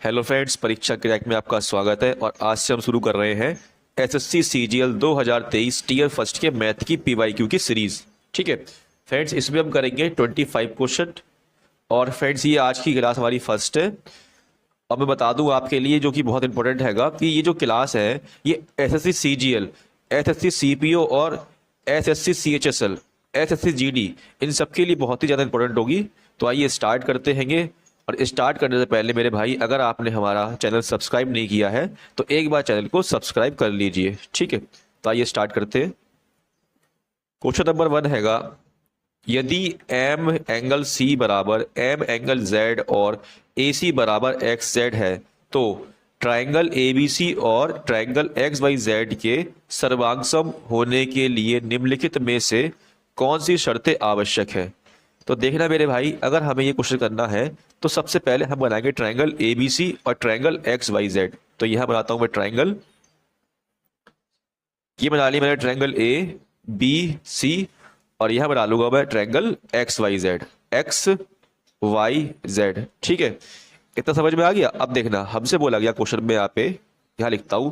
Hello friends, परीक्षा crack में आपका स्वागत है। और आज से हम शुरू कर रहे हैं एसएससी सीजीएल 2023 टीयर फर्स्ट के मैथ की पीवाईक्यू की सीरीज। ठीक है फ्रेंड्स, इसमें हम करेंगे 25 क्वेश्चन। और फ्रेंड्स, ये आज की क्लास हमारी फर्स्ट है। अब मैं बता दूं आपके लिए, जो कि बहुत इंपॉर्टेंट हैगा, कि ये जो क्लास है ये एसएससी सीजीएल, एसएससी सीपीओ और एसएससी सीएचएसएल, एसएससी जीडी, इन सब के लिए बहुत ही ज़्यादा इंपॉर्टेंट होगी। तो आइए स्टार्ट करते हैंगे। और स्टार्ट करने से पहले मेरे भाई, अगर आपने हमारा चैनल सब्सक्राइब नहीं किया है तो एक बार चैनल को सब्सक्राइब कर लीजिए। ठीक है, तो आइए स्टार्ट करते हैं। क्वेश्चन नंबर 1 हैगा, यदि एम एंगल सी बराबर एम एंगल जेड और ए सी बराबर एक्स जेड है तो ट्राइंगल ए बी सी और ट्राइंगल एक्स वाई जेड के सर्वांगसम होने के लिए निम्नलिखित में से कौन सी शर्तें आवश्यक है। तो देखना मेरे भाई, अगर हमें ये क्वेश्चन करना है तो सबसे पहले हम बनाएंगे ट्राइंगल ए बी सी और ट्राइंगल एक्स वाई जेड। तो यहां बनाता हूं मैं ट्राइंगल, ये बना लिया मैंने ट्राइंगल ए बी सी, और यहां बना लूंगा मैं triangle X Y Z, X Y Z. ठीक है, इतना समझ में आ गया। अब देखना, हमसे बोला गया क्वेश्चन में, यहाँ पे यहां लिखता हूं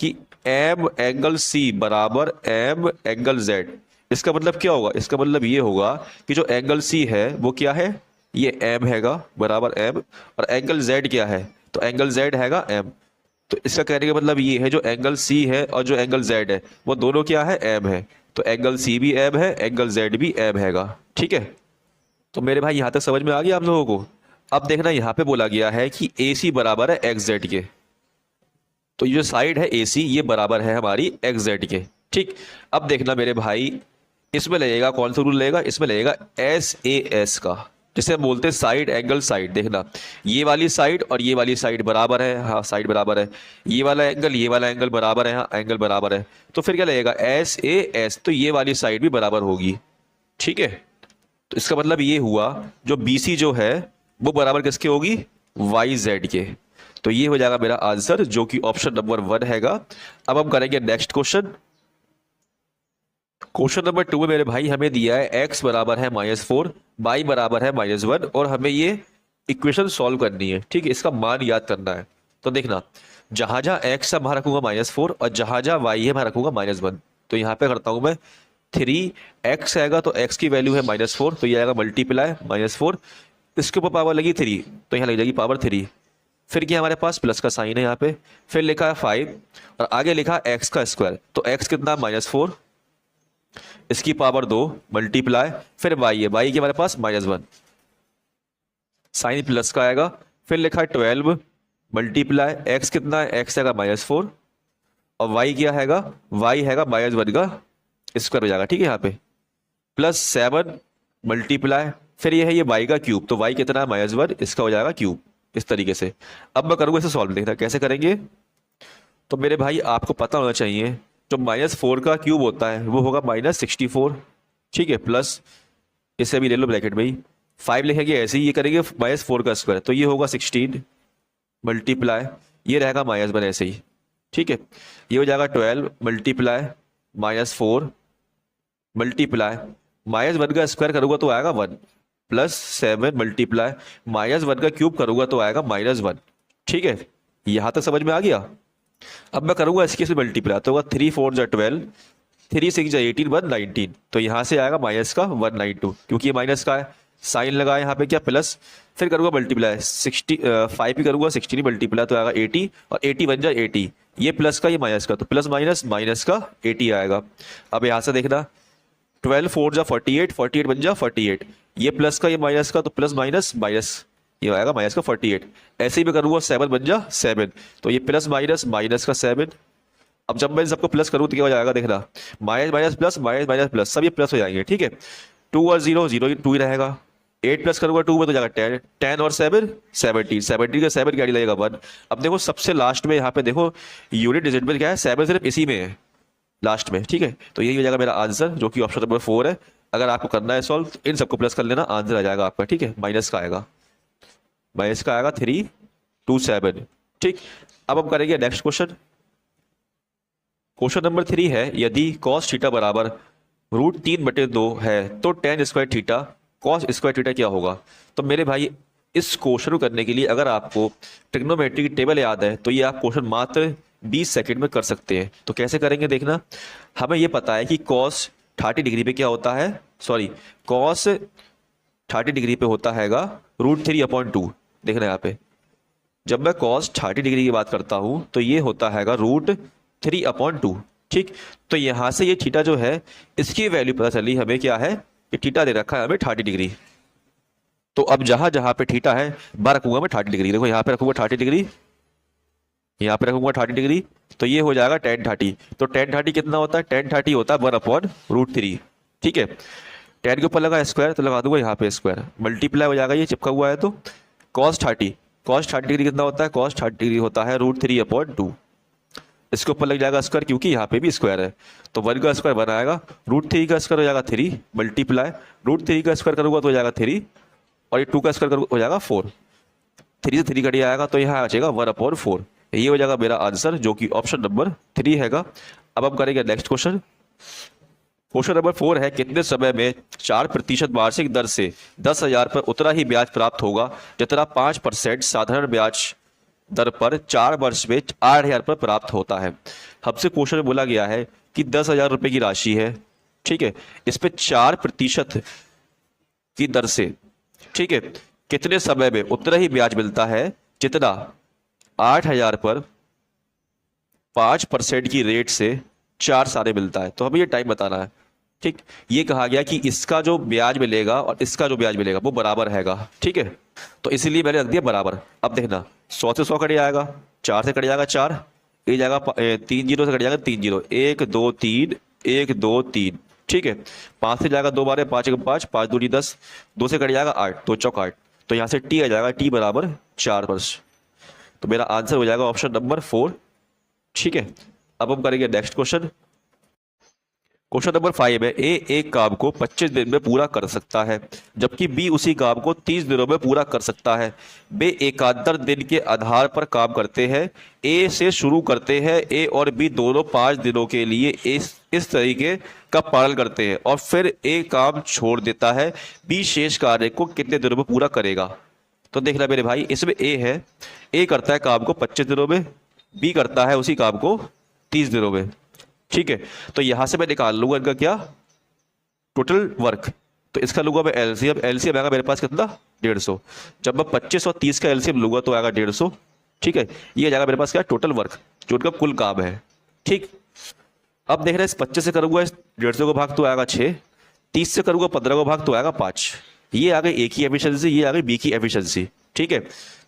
कि एम एंगल सी बराबर एम एंगल जेड। इसका मतलब क्या होगा? इसका मतलब ये होगा कि जो एंगल सी है वो क्या है, ये एम हैगा, बराबर एम। और एंगल जेड क्या है? तो एंगल जेड हैगा एम। तो इसका कहने का मतलब ये है, जो एंगल सी है और जो एंगल जेड है वो दोनों क्या है, एम है। तो एंगल सी भी एम है, एंगल जेड भी एम हैगा। ठीक है, तो मेरे भाई यहां तक समझ में आ गया आप लोगों को। अब देखना, यहाँ पे बोला गया है कि ए सी बराबर है एक्स जेड के। तो ये जो साइड है ए सी, ये बराबर है हमारी एक्स जेड के। ठीक, अब देखना मेरे भाई, इसमें लगेगा कौन सा रूल लगेगा? इसमें लगेगा एस ए एस का, जिसे हम बोलते हैं साइड एंगल साइड। देखना, ये वाली साइड और ये वाली साइड बराबर है, हाँ साइड बराबर है। ये वाला एंगल बराबर है, हाँ एंगल बराबर है। तो फिर क्या लगेगा? एस ए एस, तो ये वाली साइड भी बराबर होगी। ठीक है, तो इसका मतलब ये हुआ, जो बी सी जो है वो बराबर किसके होगी? वाई जेड के। तो ये हो जाएगा मेरा आंसर, जो कि ऑप्शन नंबर 1 हैगा। अब हम करेंगे नेक्स्ट क्वेश्चन। क्वेश्चन नंबर 2 में मेरे भाई हमें दिया है x बराबर है -4, y बराबर है -1, और हमें ये इक्वेशन सॉल्व करनी है। ठीक है, इसका मान याद करना है। तो देखना, जहां जहां x है वहां रखूंगा -4, और जहां जहां y है वहां रखूंगा -1। तो यहां पे करता हूं मैं 3x आएगा, तो x की वैल्यू है -4, तो ये आएगा मल्टीप्लाई -4, इसके ऊपर पावर लगी 3, तो यहाँ लग जाएगी पावर 3। फिर क्या हमारे पास प्लस का साइन है यहाँ पे, फिर लिखा है 5, और आगे लिखा x का स्क्वायर। तो x कितना? -4, इसकी पावर 2 मल्टीप्लाई, फिर y है, y के हमारे पास -1, साइन प्लस का आएगा। फिर लिखा है 12 मल्टीप्लाई, x कितना है? x हैगा -4, और y क्या हैगा? y हैगा -1 का स्क्वायर हो जाएगा। ठीक है, यहाँ पे प्लस 7 मल्टीप्लाई, फिर ये है ये y का क्यूब, तो y कितना है? -1, इसका हो जाएगा क्यूब। इस तरीके से अब मैं करूंगा इसे सॉल्व। देखना कैसे करेंगे। तो मेरे भाई आपको पता होना चाहिए, जो -4 का क्यूब होता है वो होगा -64। ठीक है, प्लस इसे भी ले लो ब्रैकेट में ही, 5 लिखेंगे ऐसे ही, ये करेंगे -4 का स्क्वायर, तो ये होगा 16 मल्टीप्लाई, ये रहेगा -1 ऐसे ही। ठीक है, ये हो जाएगा 12 मल्टीप्लाई -4 मल्टीप्लाई -1 का स्क्वायर करूंगा तो आएगा 1, प्लस 7 मल्टीप्लाई -1 का क्यूब करूंगा तो आएगा -1। ठीक है, यहां तक समझ में आ गया। अब मैं करूंगा इसके से मल्टीप्लाई, तो होगा 3 4 जा 12, 3 6 जा 18, 119, तो यहां से आएगा माइनस का 192, क्योंकि ये माइनस का है, साइन लगा यहाँ पे क्या प्लस, फिर करूंगा मल्टीप्लाई 5 ही करूंगा, 16 मल्टीप्लाई तो आएगा 80, और 80 बन जाए 80, ये प्लस का ये माइनस का, तो प्लस माइनस माइनस का 80 आएगा। अब यहाँ से देखना, 12 4 जा 48, 48 बन जा 48, ये प्लस का ये माइनस का, तो प्लस माइनस माइनस, ये आएगा माइनस का 48। ऐसे ही मैं करूंगा 7 बन जा 7, तो ये प्लस माइनस माइनस का 7। अब जब मैं सबको प्लस करूँ तो क्या हो जाएगा? देखना, minus minus plus minus minus plus, सब ये प्लस हो जाएंगे। ठीक है, 2 और 0 0 2 ही रहेगा, 8 प्लस करूंगा 2 में तो जाएगा 10, 10 और 7 17, 17 का 7 क्या लगेगा 1। अब देखो सबसे लास्ट में यहाँ पे देखो यूनिट डिजिट में क्या है, 7 सिर्फ इसी में है लास्ट में। ठीक है, तो यही हो जाएगा मेरा आंसर, जो कि ऑप्शन नंबर 4 है। अगर आपको करना है सॉल्व तो इन सबको प्लस कर लेना, आंसर आ जाएगा आपका। ठीक है, माइनस का आएगा, माइनस का आएगा 327। ठीक, अब हम करेंगे नेक्स्ट क्वेश्चन। क्वेश्चन नंबर 3 है, यदि cos थीटा बराबर √3/2 है तो tan square theta cos square theta क्या होगा? तो मेरे भाई इस क्वेश्चन को करने के लिए अगर आपको ट्रिग्नोमेट्री की टेबल याद है तो ये आप क्वेश्चन मात्र 20 सेकंड में कर सकते हैं। तो कैसे करेंगे देखना, हमें ये पता है कि cos 30 डिग्री पे क्या होता है, सॉरी cos 30 डिग्री पे होता हैगा √3/2। देखना यहाँ पे जब मैं cos 30 डिग्री की बात करता हूं तो ये होता हैगा √3/2। ठीक, तो यहां से ये थीटा जो है इसकी वैल्यू पता चली हमें क्या है कि थीटा दे रखा है हमें 30 डिग्री। तो अब जहां जहां पे थीटा है वहां रखूंगा मैं 30 डिग्री। देखो यहाँ पे रखूंगा 30 डिग्री, यहाँ पे रखूंगा 30 डिग्री, तो ये हो जाएगा tan 30। तो tan 30 कितना होता है, tan 30 होता है 1/√3। ठीक है, tan के ऊपर लगा स्क्वायर तो लगा दूंगा यहाँ पे स्क्वायर, मल्टीप्लाई हो जाएगा, ये चिपका हुआ है। तो cos 30 डिग्री कितना होता है, cos 30 डिग्री होता है √3/2। इसके ऊपर लग जाएगा स्क्वायर क्योंकि यहाँ पे भी स्क्वायर है, तो 1 का स्क्वायर बनाएगा, √3 का स्क्वायर हो जाएगा 3, मल्टीप्लाई √3 का स्क्वायर करूंगा तो हो जाएगा 3, और ये 2 का स्क्वायर हो जाएगा 4। 3 से 3 कट आएगा तो यहाँ आ जाएगा 1/4। ये हो जाएगा मेरा आंसर जो कि ऑप्शन नंबर 3 हैगा। अब हम करेंगे नेक्स्ट क्वेश्चन। क्वेश्चन नंबर 4 है, कितने समय में 4% वार्षिक दर से 10,000 पर उतना ही ब्याज प्राप्त होगा जितना 5% साधारण ब्याज दर पर 4 वर्ष में 8,000 पर प्राप्त होता है। हमसे क्वेश्चन में बोला गया है कि 10,000 रुपए की राशि है, ठीक है, इस पे 4% की दर से, ठीक है, कितने समय में उतना ही ब्याज मिलता है जितना 8,000 पर 5% की रेट से 4 साल मिलता है। तो हमें ये टाइम बताना है। ठीक, ये कहा गया कि इसका जो ब्याज मिलेगा और इसका जो ब्याज मिलेगा वो बराबर हैगा। ठीक है, तो इसीलिए मैंने रख दिया बराबर। अब देखना 100 से 100 कट जाएगा, 4 से कट जाएगा 4, ये जाएगा 3 जीरो से कट जाएगा 3 जीरो, 1 2 3 1 2 3। ठीक है, 5 से जाएगा 2 बार, 5 1 5, 5 2 10, 2 से कट जाएगा 8, 2 चौक 8, तो यहाँ से टी आ जाएगा, टी बराबर 4 वर्ष। तो मेरा आंसर हो जाएगा ऑप्शन नंबर 4। ठीक है, अब हम करेंगे नेक्स्ट क्वेश्चन। क्वेश्चन नंबर 5 है, ए एक काम को 25 दिन में पूरा कर सकता है जबकि बी उसी काम को 30 दिनों में पूरा कर सकता है। वे एकांतर दिन के आधार पर काम करते हैं। ए से शुरू करते हैं, ए और बी दोनों 5 दिनों के लिए इस तरीके का पालन करते हैं और फिर ए काम छोड़ देता है। बी शेष कार्य को कितने दिनों में पूरा करेगा। तो देखना मेरे भाई, इसमें ए है, ए करता है काम को 25 दिनों में, बी करता है उसी काम को 30 दिनों में। ठीक है, तो यहां से मैं निकाल लूंगा इनका क्या, टोटल वर्क। तो इसका लूंगा मैं एलसीएम, एलसीएम आएगा मेरे पास कितना, 150। जब मैं 25 और 30 का एलसीएम लूंगा तो आएगा 150। ठीक है, ये जाएगा मेरे पास क्या, टोटल वर्क, जो उनका कुल काम है। ठीक, अब देख रहे हैं इस 25 से करूंगा इस 150 को भाग तो आएगा 6, 30 से करूंगा 15 को भाग तो आएगा 5। ये आ गई ए की एफिशिएंसी, ये आ गई बी की एफिशिएंसी। ठीक है,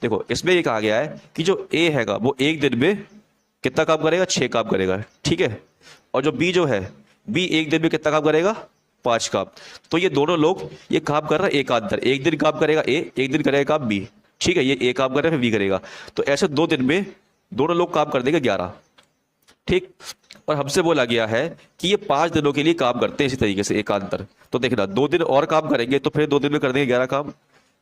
देखो इसमें ये कहा गया है कि जो ए हैगा वो एक दिन में कितना काम करेगा, 6 काम करेगा। ठीक है, और जो बी जो है, बी एक दिन में कितना काम करेगा, 5 काम। तो ये दोनों लोग ये काम कर रहे हैं एकांतर, एक दिन काम करेगा ए, एक दिन करेगा काम बी। ठीक है, ये ए काम करेगा फिर बी करेगा, तो ऐसे 2 दिन में दोनों लोग काम कर देंगे 11। ठीक, और हमसे बोला गया है कि ये 5 दिनों के लिए काम करते हैं इसी तरीके से एकांतर। तो देखना 2 दिन और काम करेंगे तो फिर 2 दिन में कर देंगे 11 काम।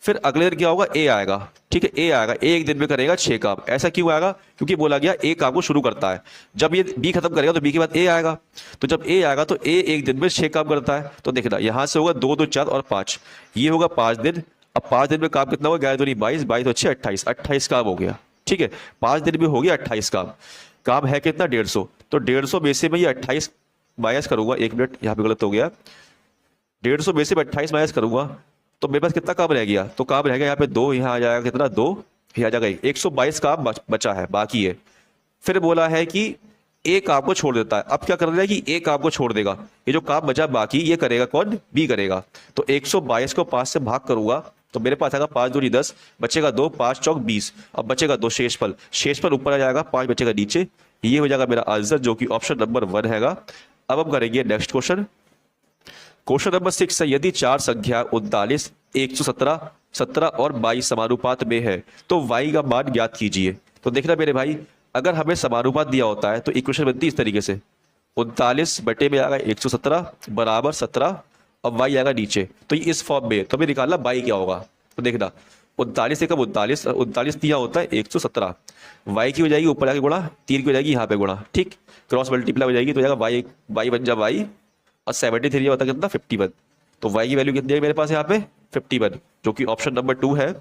फिर अगले दिन क्या होगा, ए आएगा। ठीक है, ए आएगा, ए एक दिन में करेगा 6 काम। ऐसा क्यों आएगा, क्योंकि बोला गया ए काम को शुरू करता है, जब ये बी खत्म करेगा तो बी के बाद ए आएगा, तो जब ए आएगा तो ए एक दिन में 6 काम करता है। तो देखना यहां से होगा 2 2 4 और 5, ये होगा 5 दिन। अब 5 दिन में काम कितना होगा, 11 दूनी 22, 22 अच्छे 28, 28 काम हो गया। ठीक है, 5 दिन में हो गया 28 काम। काम है कितना, 150। तो 150 में से मैं ये 28 माइनस करूंगा, 1 मिनट यहाँ पे गलत हो गया, 150 में से मैं 28 माइनस करूंगा तो मेरे पास कितना काम रह गया, तो काम रह गया यहाँ पे 2, यहाँ आ जाएगा कितना 2, यहाँ आ जाएगा 122 काम बचा है, बाकी है। फिर बोला है कि ए काम को छोड़ देता है। अब क्या कर रहा है कि ए काम को छोड़ देगा, ये जो काम बचा बाकी ये करेगा कौन, बी करेगा। तो 122 को 5 से भाग करूंगा तो मेरे पास आएगा 5 दूनी 10, बचेगा 2, 5 चौक 20, अब बचेगा 2 शेषफल, शेषफल ऊपर आ जाएगा, 5 बचेगा नीचे। ये हो जाएगा मेरा आंसर जो कि ऑप्शन नंबर 1 हैगा। अब हम करेंगे नेक्स्ट क्वेश्चन। क्वेश्चन नंबर 6 है, यदि 4 संख्या 39, 117, 17 और 22 समानुपात में है तो y का मान ज्ञात कीजिए। तो देखना मेरे भाई, अगर हमें समानुपात दिया होता है तो इक्वेशन बनती है इस तरीके से, 39 बटे में आएगा 117 बराबर 17 और y आएगा नीचे, तो ये इस फॉर्म में। तो हमें निकालना y क्या होगा। तो देखना 39 से कब 39, 39 दिया होता है 117, y की हो जाएगी ऊपर जाके गुणा, 3 की हो जाएगी यहाँ पे गुणा। ठीक, क्रॉस मल्टीप्लाई हो जाएगी तो जाएगा y बन जा y, और 73 होता है कितना 51। तो y की वैल्यू कितनी है मेरे पास यहाँ पे 51, जो कि ऑप्शन नंबर 2 है।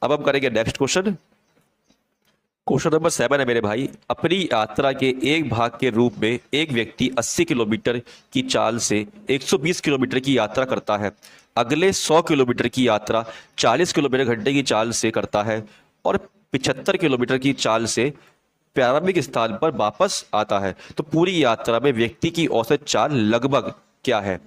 अब हम करेंगे नेक्स्ट क्वेश्चन। क्वेश्चन नंबर 7 है मेरे भाई। अपनी यात्रा के एक भाग के रूप में एक व्यक्ति 80 किलोमीटर की चाल से 120 किलोमीटर की यात्रा करता है। अगले 100 किलोमीटर की यात्रा 40 किलोमीटर घंटे की चाल से करता है और 75 किलोमीटर की चाल से प्रारंभिक स्थान पर वापस आता है। तो पूरी यात्रा में व्यक्ति की औसत चाल लगभग क्या है?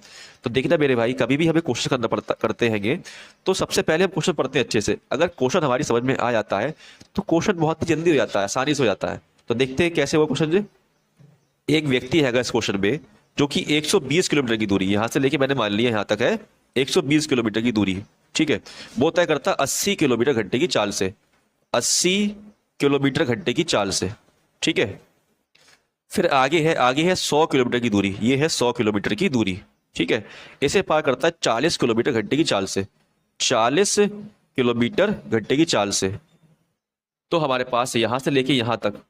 तो देखना मेरे भाई, कभी भी हमें क्वेश्चन करना पड़ता करते हैंगे तो सबसे पहले हम क्वेश्चन पढ़ते हैं अच्छे से। अगर क्वेश्चन हमारी समझ में आ जाता है तो क्वेश्चन बहुत ही जल्दी हो जाता है, आसानी से हो जाता है। तो देखते हैं कैसे वो क्वेश्चन जी। एक व्यक्ति है इस क्वेश्चन में जो कि 120 किलोमीटर की दूरी, यहां से लेके मैंने मान लिया यहां तक है 120 किलोमीटर की दूरी, ठीक है, वो तय करता है 80 किलोमीटर घंटे की चाल से, 80 किलोमीटर घंटे की चाल से, ठीक है। फिर आगे है 100 किलोमीटर की दूरी, ये है 100 किलोमीटर की दूरी, ठीक है। इसे पार करता है 40 किलोमीटर घंटे की चाल से, 40 किलोमीटर घंटे की चाल से। तो हमारे पास यहां से लेके यहां तक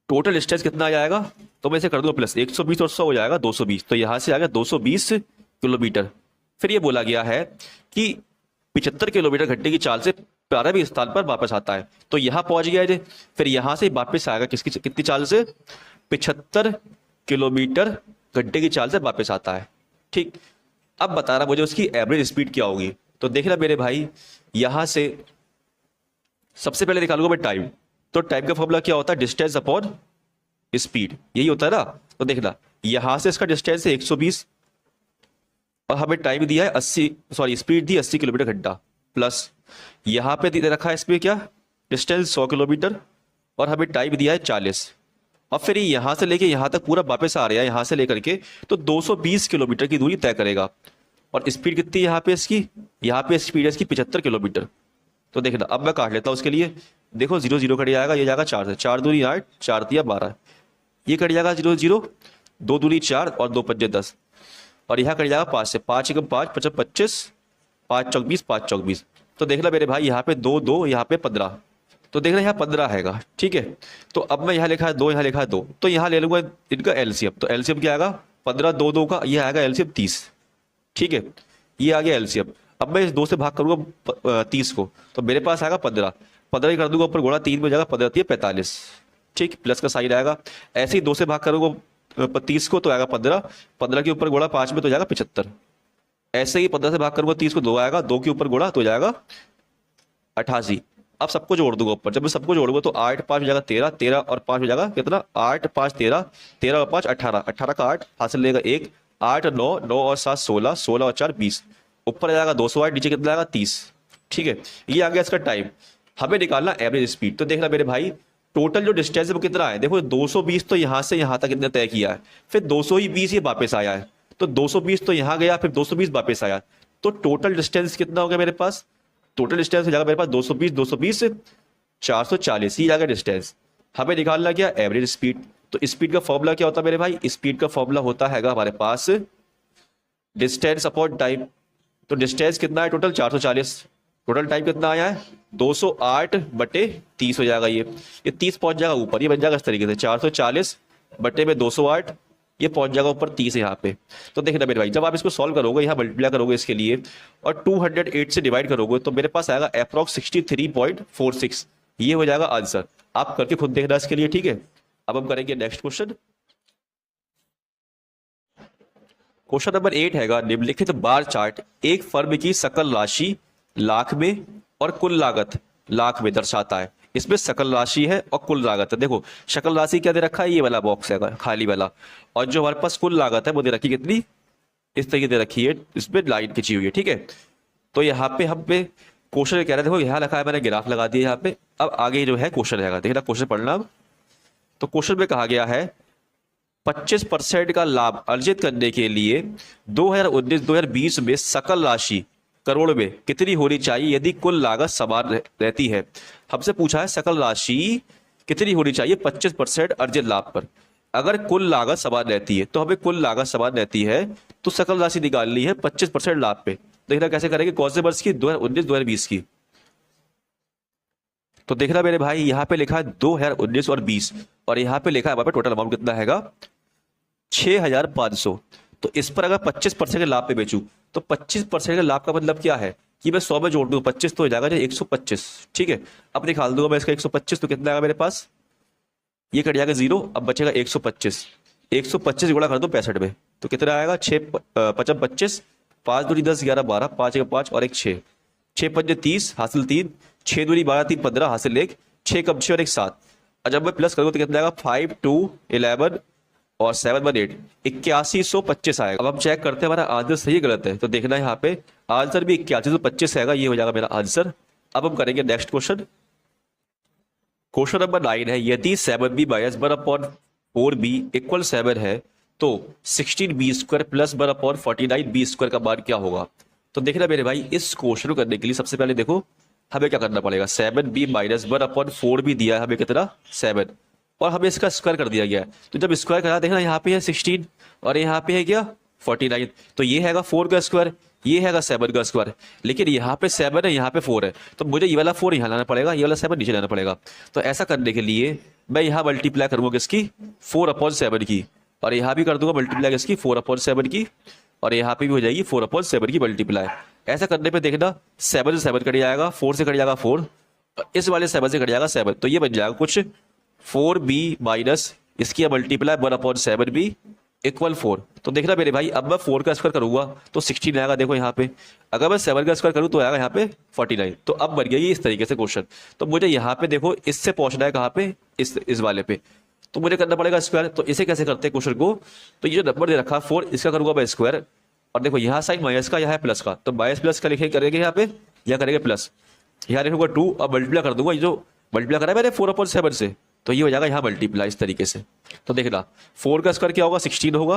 टोटल डिस्टेंस कितना आ जाएगा? तो मैं इसे कर दूंगा प्लस 120 और 100 हो जाएगा 220। तो यहां से आ गया 220 किलोमीटर। फिर ये बोला गया है कि 75 किलोमीटर घंटे की चाल से प्रारंभिक स्थान पर वापस आता है। तो यहां पहुंच गया है। फिर यहां से वापस आएगा कितनी चाल से? 75 किलोमीटर घंटे की चाल से वापस आता है, ठीक। अब बता रहा मुझे उसकी एवरेज स्पीड क्या होगी। तो देखना मेरे भाई, यहां से सबसे पहले निकालूंगा मैं टाइम। तो टाइम का फॉर्मूला क्या होता है? डिस्टेंस अपॉन स्पीड, यही होता है ना। तो देखना यहां से इसका डिस्टेंस है 120 और हमें टाइम दिया है 80, सॉरी स्पीड दी 80 किलोमीटर घंटा, प्लस यहां पे दे रखा है इसमें क्या डिस्टेंस 100 किलोमीटर और हमें टाइम दिया है 40। और फिर यहां से लेके यहां तक पूरा वापस आ रहा है, यहां से लेकर के तो 220 किलोमीटर की दूरी तय करेगा। और स्पीड कितनी है यहाँ पे इसकी? यहाँ पे स्पीड है इसकी 75 किलोमीटर। तो देखना अब मैं काट लेता हूँ उसके लिए। देखो 0 0 कट जाएगा, ये जाएगा 4 से, 4 दूरी 8, 4 दिया 12, ये कट जाएगा 0 0, 2 दूरी 4 और 2 पंजे 10, और यहाँ कट जाएगा 5 से, 5 एकम 5, 5 25, 5 चौक 20, 5 चौक 20। तो देखना मेरे भाई यहाँ पे 2 2, यहाँ पे 15, तो देखना यहाँ 15 हैगा, ठीक है। तो अब मैं यहाँ लिखा है 2, यहाँ लिखा है 2, तो यहाँ ले लूंगा इनका एलसीएम। तो एलसीएम क्या आएगा? 15 2 2 का ये आएगा एलसीएम 30, ठीक है। ये आ गया एलसीएम। अब मैं इस 2 से भाग करूंगा 30 को, तो मेरे पास आएगा 15, 15 कर दूंगा ऊपर घोड़ा 3 में जाएगा, 15 45, ठीक, प्लस का साइन आएगा। ऐसे ही 2 से भाग करूंगा 30 को तो आएगा 15, 15 के ऊपर घोड़ा 5 में तो जाएगा 75। ऐसे ही 15 से भाग करूंगा 30 को 2 आएगा, 2 के ऊपर घोड़ा तो जाएगा 88। अब सबको जोड़ दूंगा ऊपर, जब मैं सबको जोड़ूंगा तो 8 5 हो जाएगा 13, 13 और 5 हो जाएगा कितना? 8 5 13, 13 और 5 18, 18 का 8 हासिल लेगा 1, 8 9, 9 और 7 16, 16 और 4 20, ऊपर आ जाएगा 208, नीचे कितना आएगा 30, ठीक है। ये आ गया इसका टाइम। हमें निकालना एवरेज स्पीड। तो देखना मेरे भाई, टोटल जो डिस्टेंस है वो कितना है? देखो 220 तो यहां से यहां तक कितने तय किया है, फिर 220 ये वापस आया है, तो 220 तो यहां गया, फिर 220 वापस आया, तो टोटल डिस्टेंस कितना हो गया मेरे पास? टोटल डिस्टेंस हो जाएगा मेरे पास 220 220 440, ये जाएगा डिस्टेंस। हमें निकालना क्या? Average speed. तो स्पीड का फॉर्मूला क्या होता है मेरे भाई? स्पीड का फॉर्मूला होता है हमारे पास डिस्टेंस अपॉन टाइम। तो डिस्टेंस कितना है टोटल? 440, टोटल टाइम कितना आया है? 208 बटे 30 हो जाएगा। ये 30 पहुंच जाएगा ऊपर, ये बन जाएगा इस तरीके से 440 बटे में 208, ये पहुंच जाएगा ऊपर 30 यहाँ पे। तो देखना मेरे भाई, जब आप इसको सॉल्व करोगे, यहाँ मल्टीप्लाई करोगे इसके लिए और 208 से डिवाइड करोगे तो मेरे पास आएगा अप्रॉक्स 63.46, ये हो जाएगा आंसर। आप करके खुद देखना इसके लिए, ठीक है। अब हम करेंगे नेक्स्ट क्वेश्चन। क्वेश्चन नंबर 8 हैगा, निम्नलिखित बार चार्ट एक फर्म की सकल राशि लाख में और कुल लागत लाख में दर्शाता है। इसमें सकल राशि है और कुल लागत है। देखो सकल राशि क्या दे रखा है? ये वाला बॉक्स है खाली वाला, और जो हमारे पास कुल लागत है वो दे रखी कितनी? इस तरीके दे रखी है, इसमें लाइन खींची हुई है, ठीक है। तो यहाँ पे हम पे क्वेश्चन कह रहे थे, देखो यहाँ लिखा है, मैंने ग्राफ लगा दिया यहाँ पे। अब आगे जो है क्वेश्चन रहेगा, देखना क्वेश्चन पढ़ना। अब तो क्वेश्चन में कहा गया है 25% का लाभ अर्जित करने के लिए 2019-2020 में सकल राशि करोड़ में कितनी होनी चाहिए यदि कुल लागत समान रहती है। हमसे पूछा है सकल राशि कितनी होनी चाहिए 25% अर्जित लाभ पर। अगर कुल लागत समान रहती है, तो हमें कुल लागत समान रहती है तो सकल राशि निकालनी है 25% लाभ पे। देखना कैसे करेंगे, कौन से वर्ष की? 2019-2020 की। तो देखना मेरे भाई, यहाँ पे लिखा है 2019 और 20, और यहाँ पे लिखा है हमारे टोटल अमाउंट कितना हैगा? 6500। तो इस पर अगर 25% के लाभ पे बेचूं तो 25% के लाभ का मतलब क्या है? कि मैं 100 में जोड़ दूँ 25 तो हो जाएगा 125, ठीक है। अब निकाल दूंगा मैं इसका 125, तो कितना आएगा मेरे पास, ये कट जाएगा 0, अब बचेगा 125। 125 गुणा कर दो 65 में, तो कितना आएगा 6 पचम 25, 5 दूनी 10 11 12, 5 एक 5 और एक 6, 6 पंजे 30 हासिल 3, 6 दूनी 12 3 15 हासिल 1, 6 कम 6 और एक 7। और जब मैं प्लस करूँगा तो कितना आएगा 5 2 11 और 7 1 8, 8125 आएगा। अब हम चेक करते हैं हमारा आंसर सही है गलत है, तो देखना है यहाँ पे आंसर भी 8125 आएगा, ये हो जाएगा मेरा आंसर। अब हम करेंगे नेक्स्ट क्वेश्चन। क्वेश्चन नंबर 9 है, यदि 7b माइनस 1/4b इक्वल 7 है तो 16b² प्लस 1/49b² का मान क्या होगा। तो देखना मेरे भाई, इस क्वेश्चन को करने के लिए सबसे पहले देखो हमें क्या करना पड़ेगा। 7b माइनस 1/4b दिया है हमें कितना 7, और हमें इसका स्क्वायर कर दिया गया है। तो जब स्क्वायर करा देखना यहाँ पे है 16 और यहाँ पे है क्या 49, तो ये हैगा 4 का स्क्वायर, ये हैगा 7 का स्क्वायर, लेकिन यहाँ पे 7 है यहाँ पे 4 है, तो मुझे ये वाला 4 यहाँ लाना पड़ेगा, ये वाला 7 नीचे लाना पड़ेगा। तो ऐसा करने के लिए मैं यहाँ मल्टीप्लाई करूंगा किसकी 4/7 की, और यहाँ भी कर दूंगा मल्टीप्लाई किसकी 4/7 की, और यहाँ पे भी हो जाएगी 4/7 की मल्टीप्लाई। ऐसा करने पे देखना 7 से 7 कट जाएगा, 4 से कट जाएगा 4, इस वाले 7 से कट जाएगा 7, तो ये बन जाएगा कुछ 4b माइनस इसकी मल्टीप्लाई 1/7b इक्वल 4। तो देखना मेरे भाई, अब मैं 4 का स्क्वायर करूंगा तो 16 आएगा, देखो यहाँ पे। अगर मैं 7 का स्क्वायर करूँ तो आएगा यहाँ पे 49। तो अब बन गया ये इस तरीके से क्वेश्चन। तो मुझे यहाँ पे देखो इससे पहुंचना है कहाँ पे, इस वाले पे, तो मुझे करना पड़ेगा स्क्वायर। तो इसे कैसे करते हैं क्वेश्चन को, तो ये जो नंबर दे रखा 4, इसका करूंगा मैं स्क्वायर, और देखो यहाँ साइन माइनस का, यहाँ है प्लस का, तो माइनस प्लस का लिखे करेंगे यहाँ पे, यहाँ करेंगे प्लस, यहाँ लिखूंगा 2 और मल्टीप्लाई कर दूंगा, ये जो मल्टीप्लाई करा है मैंने 4/7 से, तो ये हो जाएगा यहाँ मल्टीप्लाई इस तरीके से। तो देखना 4 का स्क्वायर क्या होगा 16 होगा,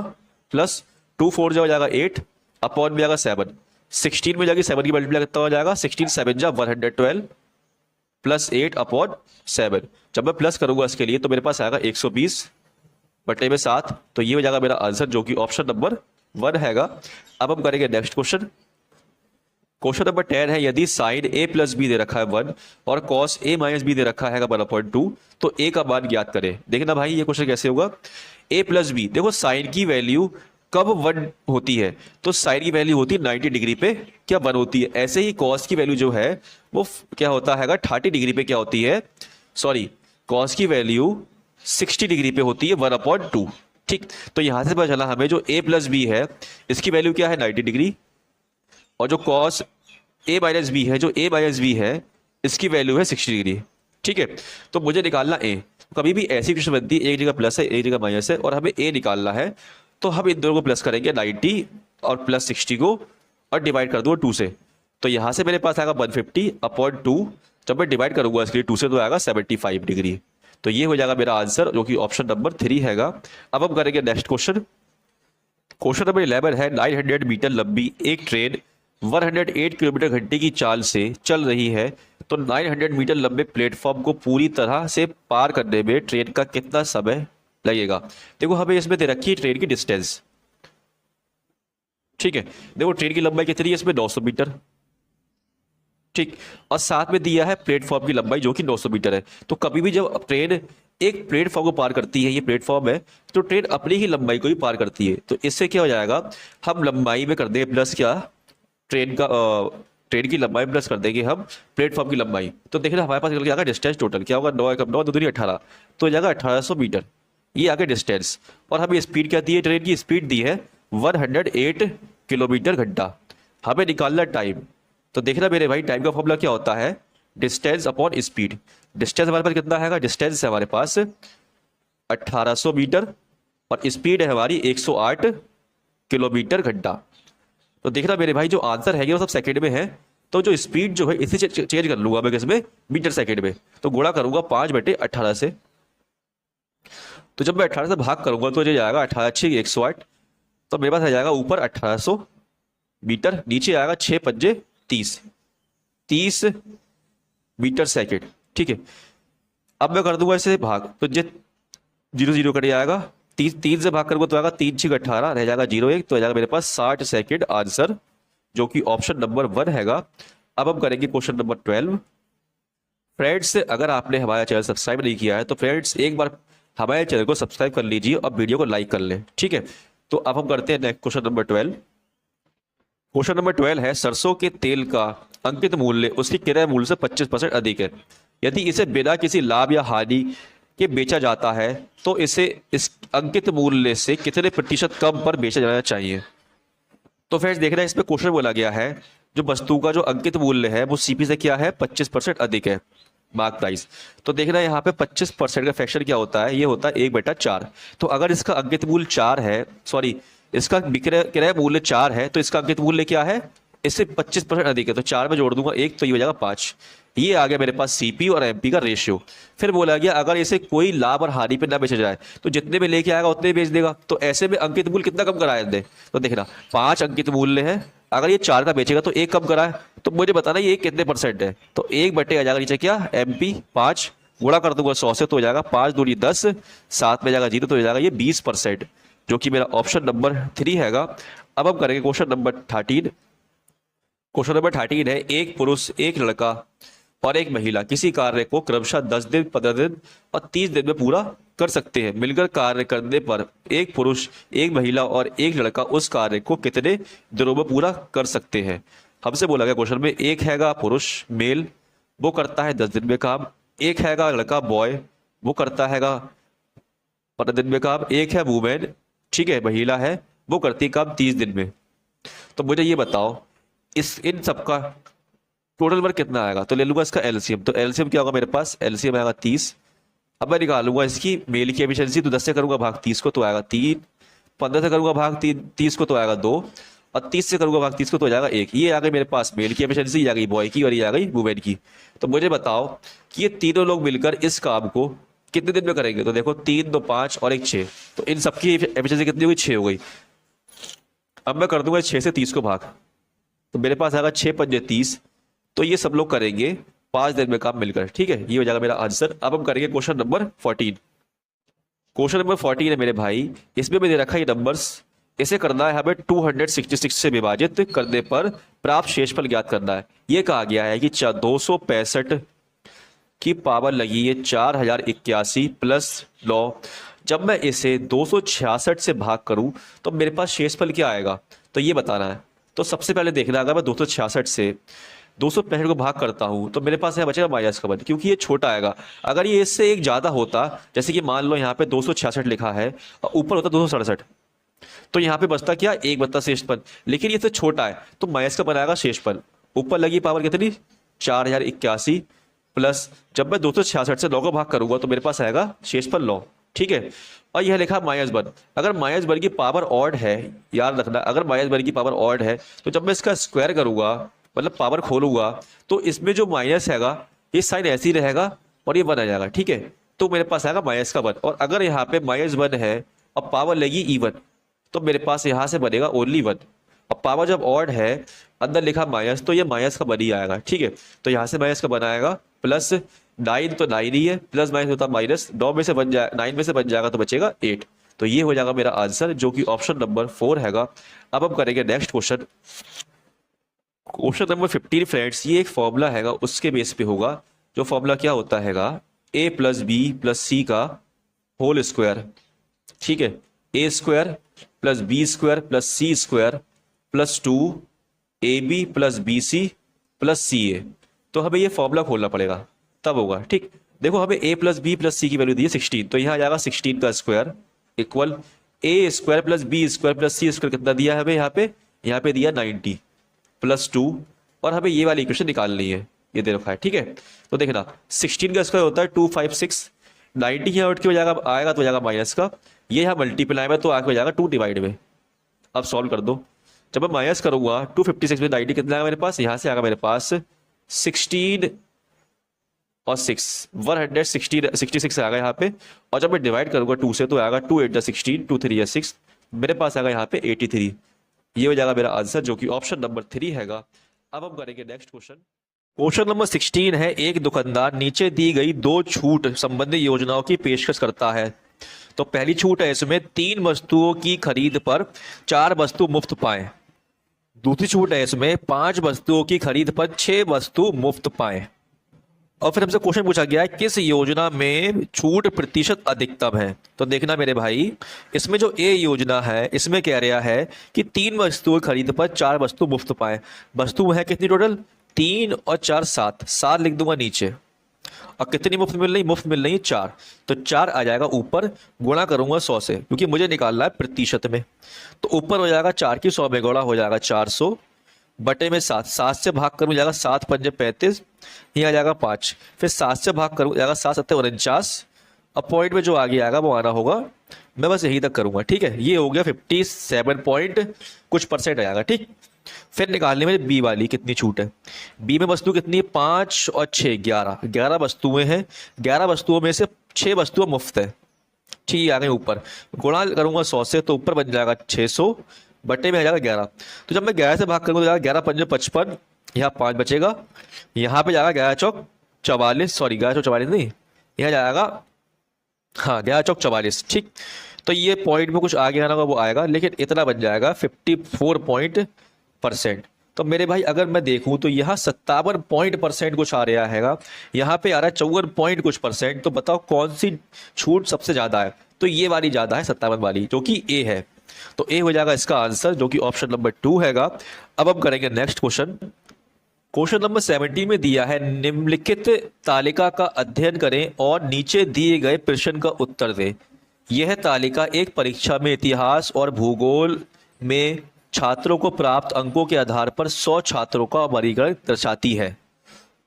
प्लस 2 4 जो हो जाएगा 8 अपॉन में जाएगा 7, 16 में जाएगी 7 की मल्टीप्लाई कितना हो जाएगा 16 7 जा 112 प्लस 8 अपॉन 7। जब मैं प्लस करूंगा इसके लिए तो मेरे पास आएगा 120 बटे में 7, तो ये हो जाएगा मेरा आंसर जो कि ऑप्शन नंबर 1 हैगा। अब हम करेंगे नेक्स्ट क्वेश्चन। क्वेश्चन नंबर 10 है, यदि साइन a प्लस बी दे रखा है 1 और कॉस a माइनस बी दे रखा है 1/2, तो a का मान ज्ञात करें। देखना भाई ये क्वेश्चन कैसे होगा, a प्लस बी, देखो साइन की वैल्यू कब 1 होती है, तो साइन की वैल्यू होती है 90 डिग्री पे क्या 1 होती है। ऐसे ही कॉस की वैल्यू जो है वो क्या होता है 30 डिग्री पे क्या होती है, सॉरी कॉस की वैल्यू 60 डिग्री पे होती है 1/2, ठीक। तो यहां से पता चला हमें जो a प्लस बी है इसकी वैल्यू क्या है 90 डिग्री, और जो कॉस a माइनस बी है, जो a माइनस बी है इसकी वैल्यू है 60 डिग्री, ठीक है। तो मुझे निकालना a, कभी भी ऐसी क्वेश्चन बनती है एक जगह प्लस है एक जगह माइनस है और हमें a निकालना है, तो हम इन दोनों को प्लस करेंगे 90 और प्लस 60 को, और डिवाइड कर दूंगा 2 से, तो यहां से मेरे पास आएगा 150 अपॉन 2, जब मैं डिवाइड करूंगा इसके लिए 2 से तो आएगा 75 डिग्री। तो ये हो जाएगा मेरा आंसर जो कि ऑप्शन नंबर 3 हैगा। अब हम करेंगे नेक्स्ट क्वेश्चन। क्वेश्चन नंबर 11 है, 900 मीटर लंबी एक ट्रेन 108 किलोमीटर घंटे की चाल से चल रही है, तो 900 मीटर लंबे प्लेटफॉर्म को पूरी तरह से पार करने में ट्रेन का कितना समय लगेगा। देखो हमें इसमें दे रखी है ट्रेन की डिस्टेंस, ठीक है। देखो ट्रेन की लंबाई कितनी है इसमें 900 मीटर, ठीक, और साथ में दिया है प्लेटफॉर्म की लंबाई जो कि 900 मीटर है। तो कभी भी जब ट्रेन एक प्लेटफॉर्म को पार करती है, ये प्लेटफॉर्म है, तो ट्रेन अपनी ही लंबाई को ही पार करती है। तो इससे क्या हो जाएगा, हम लंबाई में कर देंगे प्लस क्या ट्रेन की लंबाई प्लस कर देंगे हम प्लेटफॉर्म की लंबाई। तो देखिए हमारे पास निकल के आएगा डिस्टेंस टोटल क्या होगा 9 9 2 18, तो हो जाएगा 1800 मीटर, ये आगे डिस्टेंस। और हमें स्पीड क्या दी है, ट्रेन की स्पीड दी है 108 किलोमीटर घंटा। हमें निकालना टाइम, तो देखना मेरे भाई टाइम का फॉर्मूला क्या होता है, डिस्टेंस अपॉन स्पीड। डिस्टेंस हमारे पास कितना है, डिस्टेंस है हमारे पास 1800 मीटर और स्पीड है हमारी 108 किलोमीटर घंटा। तो देखना मेरे भाई जो आंसर है वो सब सेकंड में है, तो जो स्पीड जो है इसे चेंज कर लूंगा मैं किसमें, मीटर सेकंड में। तो गुणा करूंगा 5/18 से, तो जब मैं 18 से भाग करूंगा तो ये जाएगा 18 6 108, तो मेरे पास आ जाएगा ऊपर 1800 मीटर, नीचे आएगा 6 पंजे 30 मीटर सेकंड, ठीक है। अब मैं कर दूंगा इसे भाग, तो ये 0 0 कट जाएगा, 3 से भाग करूंगा तो आएगा 3 6 18, रह जाएगा 0 1, तो आ जाएगा मेरे पास 60 सेकंड आंसर जो कि ऑप्शन नंबर 1 हैगा। अब हम करेंगे क्वेश्चन नंबर 12। फ्रेंड्स अगर आपने हमारा चैनल सब्सक्राइब नहीं किया है तो फ्रेंड्स एक बार हमारे चैनल को सब्सक्राइब कर लीजिए और वीडियो को लाइक कर लें, ठीक है। तो अब हम करते हैं next question number 12। Question number 12 है, सरसों के तेल का अंकित मूल्य उसकी क्रय मूल्य से 25% अधिक है। यदि इसे बिना किसी लाभ या हानि के बेचा जाता है तो इसे इस अंकित मूल्य से कितने प्रतिशत कम पर बेचा जाना चाहिए। तो फ्रेंड्स देखना इसमें क्वेश्चन बोला गया है जो वस्तु का जो अंकित मूल्य है वो सीपी से क्या है 25% अधिक है मार्क प्राइस। तो देखना यहाँ पे 25% का फ्रैक्शन क्या होता है, ये होता है 1/4। तो अगर इसका अंकित मूल्य 4 है, सॉरी इसका विक्रय क्रय मूल्य 4 है तो इसका अंकित मूल्य क्या है, इससे 25% अधिक है। तो 4 में जोड़ दूंगा 1 तो ये हो जाएगा 5। ये आ गया मेरे पास सीपी और एमपी का रेशियो। फिर बोला गया अगर इसे कोई लाभ और हानि पे ना बेचा जाए तो जितने में लेके आएगा उतने बेच देगा। तो ऐसे में अंकित मूल्य कितना कम कराया दे, तो देखना 5 अंकित मूल्य है, अगर ये 4 का बेचेगा तो 1 कम कराए। तो मुझे बताना ये कितने परसेंट है, तो 1 आ जाएगा नीचे क्या एमपी 5 गुणा कर दूंगा 100 से तो हो जाएगा 5 दूनी 10, 7 में जाएगा 0 तो हो जाएगा ये 20%, जो कि मेरा ऑप्शन नंबर 3 हैगा। अब हम करेंगे क्वेश्चन नंबर 13। क्वेश्चन नंबर 13 है एक पुरुष एक लड़का और एक महिला किसी कार्य को क्रमशः 10 दिन 15 दिन और 30 दिन में पूरा कर सकते हैं। मिलकर कार्य करने पर एक पुरुष एक महिला और एक लड़का उस कार्य को कितने दिनों में पूरा कर सकते हैं। हमसे बोला गया क्वेश्चन में एक हैगा पुरुष मेल, वो करता है 10 दिन में काम, एक हैगा लड़का बॉय, वो करता हैगा 15 दिन में काम, एक है वुमेन, ठीक है महिला है, वो करती काम 30 दिन में। तो मुझे ये बताओ इस इन सबका टोटल वर्क कितना आएगा। तो ले लूंगा इसका एलसीएम। तो एलसीएम क्या होगा मेरे पास, एलसीएम आएगा 30। अब मैं निकालूंगा इसकी मेल की एफिशिएंसी, तो 10 से करूंगा भाग 30 को तो आएगा 3, 15 से करूंगा भाग 30 को तो आएगा 2 और 30 से करूंगा भाग 30 को तो हो जाएगा 1। ये आ गई मेरे पास मेल की एफिशिएंसी, ये आ गई बॉय की और ये आ गई वुमेन की। तो मुझे बताओ कि ये तीनों लोग मिलकर इस काम को कितने दिन में करेंगे। तो देखो 3 2 5 और 1 6, तो इन सबकी एफिशिएंसी कितनी हुई 6 हो गई। अब मैं कर दूंगा 6 से 30 को भाग, तो मेरे पास आएगा 6 पंजे 30। तो ये सब लोग करेंगे 5 दिन में काम मिलकर, ठीक है ये हो जाएगा मेरा आंसर। अब हम करेंगे क्वेश्चन नंबर 14। क्वेश्चन नंबर 14 है मेरे भाई, इसमें मैंने रखा ये नंबर्स, इसे करना है हमें 266 से विभाजित करने पर प्राप्त शेषफल ज्ञात करना है। ये कहा गया है कि 265 की पावर लगी है 4081 प्लस 9। जब मैं इसे 266 से भाग करूं तो मेरे पास शेषफल क्या आएगा, तो ये बताना है। तो सबसे पहले देखना अगर मैं 266 से 265 को भाग करता हूं तो मेरे पास यहाँ बचेगा माइनस का 1, क्योंकि ये छोटा आएगा। अगर ये इससे एक ज्यादा होता, जैसे कि मान लो यहाँ पे 266 लिखा है और ऊपर होता 267, तो यहाँ पे बचता क्या 1 बचता शेषफल, लेकिन ये तो छोटा है तो माइनस का बनाएगा शेषफल। ऊपर लगी पावर कितनी 4081 प्लस, जब मैं 266 से 9 को भाग करूंगा तो मेरे पास आएगा शेषफल 9, ठीक है। और यह लिखा -1, अगर -1 की पावर ऑड है, याद रखना अगर -1 की पावर ऑड है तो जब मैं इसका स्क्वायर करूंगा मतलब पावर खोलूंगा तो इसमें जो माइनस हैगा ये साइन ऐसे ही रहेगा और ये 1 आ जाएगा, ठीक है। तो मेरे पास आएगा माइनस का 1, और अगर यहाँ पे -1 है और पावर लगी इवन तो मेरे पास यहाँ से बनेगा ओनली 1। अब पावर जब ऑड है अंदर लिखा माइनस तो ये माइनस का 1 ही आएगा, ठीक है। तो यहाँ से माइनस का 1 आएगा, प्लस 9 तो 9 ही है, प्लस माइनस होता माइनस, 9 में से बन जाए 9 में से बन जाएगा तो बचेगा 8। तो ये हो जाएगा मेरा आंसर, जो कि ऑप्शन नंबर 4 हैगा। अब हम करेंगे next question, question number 15 friends. ये एक फॉर्मूला हैगा उसके बेस पे होगा, जो फॉर्मूला क्या होता हैगा a plus B plus C का होल स्क्वायर, ठीक है। A square plus B square plus C square plus 2ab plus B C plus C A. तो हमें ये फॉर्मूला खोलना पड़ेगा तब होगा, ठीक। देखो हमें a प्लस बी प्लस सी की वैल्यू दी है 16, तो यहाँ आ जाएगा 16 का square equal A square plus B square plus C square कितना दिया है हमें यहाँ पे दिया 90 प्लस 2, और हमें ये वाली इक्वेशन निकालनी है, ये दे रखा है, ठीक है। तो देखना 16 का स्क्वायर होता है 256, 90 यहाँ उठ के हो जाएगा आएगा तो हो जाएगा माइनस का, ये यहाँ मल्टीप्लाई में तो आगे हो जाएगा 2 डिवाइड में। अब सॉल्व कर दो, जब मैं माइनस करूंगा 256 में 90 कितना आएगा मेरे पास, यहाँ से आएगा मेरे पास 16 और 6 166 आएगा यहाँ पे, और जब मैं डिवाइड करूंगा 2 से तो आएगा 2 8 16 2 3 6, मेरे पास आएगा यहाँ पे 83। ये हो जाएगा मेरा आंसर, जो कि ऑप्शन नंबर 3 हैगा। अब हम करेंगे नेक्स्ट क्वेश्चन। क्वेश्चन नंबर 16 है, एक दुकानदार नीचे दी गई 2 छूट संबंधी योजनाओं की पेशकश करता है। तो पहली छूट है इसमें 3 वस्तुओं की खरीद पर 4 वस्तु मुफ्त पाएं। दूसरी छूट है इसमें 5 वस्तुओं की खरीद पर 6 वस्तु मुफ्त पाएं। और फिर हमसे क्वेश्चन पूछा गया है किस योजना में छूट प्रतिशत अधिकतम है। तो देखना मेरे भाई, इसमें जो ए योजना है इसमें कह रहा है कि 3 वस्तुओं खरीद पर 4 वस्तु मुफ्त पाए। वस्तु है कितनी टोटल 3 और 4 7, 7 लिख दूंगा नीचे। और कितनी मुफ्त मिल रही, मुफ्त मिल रही है 4, तो 4 आ जाएगा ऊपर, गुणा करूंगा 100 से क्योंकि मुझे निकालना है प्रतिशत में। तो ऊपर हो जाएगा 4 की 100 में गुणा हो जाएगा 400 बटे में 7, 7 से भाग करूँ जाएगा 7 पंजे 35, ये आ जाएगा 5, फिर 7 से भाग करूँ जाएगा 7 7 49, अब पॉइंट में जो आगे आएगा वो आना होगा, मैं बस यही तक करूंगा। ठीक है, ये हो गया 57 पॉइंट कुछ परसेंट आएगा। ठीक, फिर निकालने में बी वाली कितनी छूट है। बी में वस्तु कितनी है, 5 और 6 11, 11 वस्तुएं हैं, 11 वस्तुओं में से 6 वस्तुएं मुफ्त है। ठीक, आ गए ऊपर, गुणा करूंगा 100 से तो ऊपर बन जाएगा 600 बटे में आ जाएगा 11। तो जब मैं 11 से भाग करूंगा तो जाएगा 11 पंजे 55, यहाँ 5 बचेगा, यहाँ पे जाएगा 11 चौक 44, सॉरी 11 चौक 44 नहीं, यहाँ जाएगा हाँ 11 चौक 44। ठीक, तो ये पॉइंट में कुछ आगे आना होगा वो आएगा, लेकिन इतना बन जाएगा 54% तो मेरे भाई अगर मैं देखूं तो यहाँ 57 पॉइंट परसेंट कुछ आ रहा हैगा, यहाँ पे आ रहा है 54 पॉइंट कुछ परसेंट। तो बताओ कौन सी छूट सबसे ज्यादा है, तो ये वाली ज्यादा है 57 वाली, जो कि ए है। तो ए हो जाएगा इसका आंसर, जो कि ऑप्शन नंबर 2 हैगा। अब हम करेंगे नेक्स्ट क्वेश्चन। क्वेश्चन नंबर 17 में दिया है, निम्नलिखित तालिका का अध्ययन करें और नीचे दिए गए प्रश्न का उत्तर दें। यह तालिका एक परीक्षा में इतिहास और भूगोल में छात्रों को प्राप्त अंकों के आधार पर 100 छात्रों का वर्गीकरण दर्शाती है।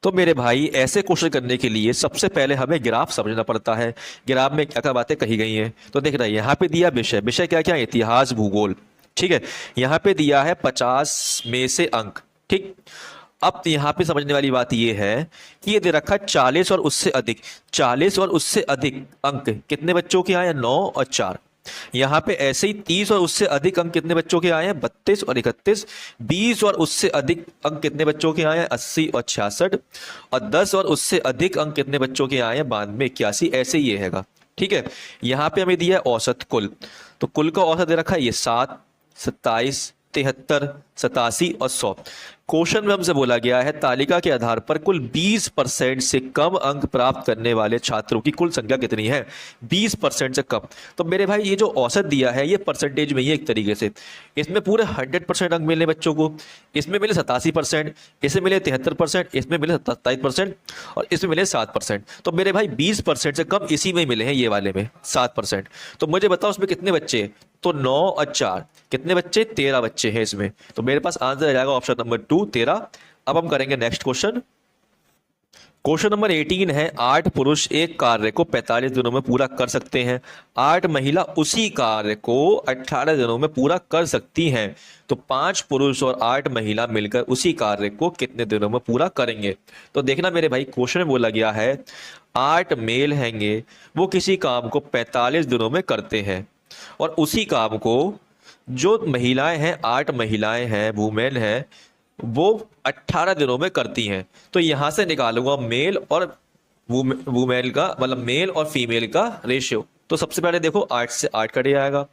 तो मेरे भाई ऐसे क्वेश्चन करने के लिए सबसे पहले हमें ग्राफ समझना पड़ता है, ग्राफ में क्या क्या बातें कही गई हैं। तो देख रहे हैं यहाँ पे दिया विषय, विषय क्या क्या, इतिहास भूगोल। ठीक है, यहाँ पे दिया है 50 में से अंक। ठीक, अब यहाँ पे समझने वाली बात ये है कि ये दे रखा है 40 और उससे अधिक, 40 और उससे अधिक अंक कितने बच्चों के आए हैं, 9 और 4। यहाँ पे ऐसे ही 30 और उससे अधिक अंक कितने बच्चों के आए हैं, 32 और 31। 20 और उससे अधिक अंक कितने बच्चों के आए हैं, 80 और 66। और 10 और उससे अधिक अंक कितने बच्चों के आए हैं, 92 81, ऐसे ही ये हैगा। ठीक है, यहाँ पे हमें दिया है औसत कुल, तो कुल का औसत दे रखा है ये 7, 27, 73, 87 और 100। क्वेश्चन में हमसे बोला गया है तालिका के आधार पर कुल 20% से कम अंक प्राप्त करने वाले छात्रों की कुल संख्या कितनी है, 20% से कम। तो मेरे भाई ये जो औसत दिया है ये परसेंटेज में ही एक तरीके से, इसमें पूरे 100% अंक मिले बच्चों को, इसमें मिले 87%, इसमें मिले 73%, इसमें मिले 27% और इसमें मिले 7%। तो मेरे भाई 20% से कम इसी में मिले हैं, ये वाले में 7%। तो मुझे बताओ उसमें कितने बच्चे, तो 9 और 4 कितने बच्चे, 13 बच्चे हैं इसमें। तो मेरे पास आंसर आ जाएगा ऑप्शन नंबर 2 13। अब हम करेंगे नेक्स्ट क्वेश्चन। क्वेश्चन नंबर 18 है, 8 पुरुष एक कार्य को 45 दिनों में पूरा कर सकते हैं, 8 महिला उसी कार्य को 18 दिनों में पूरा कर सकती हैं। तो 5 पुरुष और 8 महिला मिलकर उसी कार्य को कितने दिनों में पूरा करेंगे। तो देखना मेरे भाई क्वेश्चन में बोला गया है 8 मेल हैंगे, वो किसी काम को 45 दिनों में करते हैं, और उसी काम को जो महिलाएं हैं, 8 महिलाएं हैं, वुमेन हैं, वो 18 दिनों में करती हैं। तो यहां से निकालूंगा मेल और वुमेन का, मतलब मेल और फीमेल का रेशियो। तो सबसे पहले देखो 8 से 8 कट जाएगा,